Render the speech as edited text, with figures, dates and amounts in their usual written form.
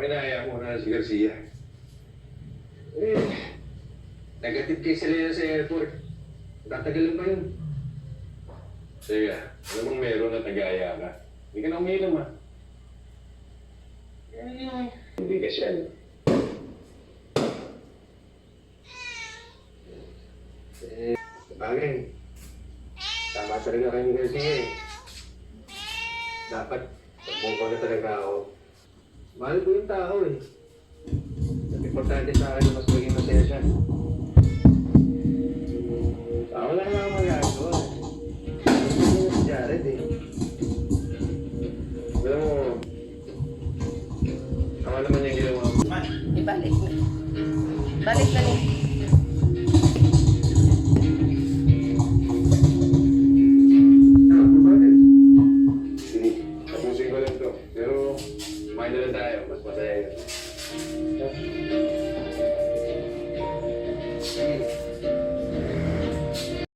Pakinaya mo na si Garcia. Eh, negative case sila sa airport. Tatagalan pa yun. Sige, alam mong meron na tagaya ka. Hindi ka na uminom, ha? Hindi ka siya. Bagay. Tama talaga kayo ni Garcia eh. Dapat, sagbong na talaga ako. Mahal ko yung tao eh. At importante sa akin na mas maging masaya siya. Wala na akong magagawa. Hindi na si Jared eh. Alam mo, tama naman yung ginawa mo. Ibalik na. Balik na ni. Tapusin ko lang to. Pero, kumain na lang tayo. Mas masaya yun.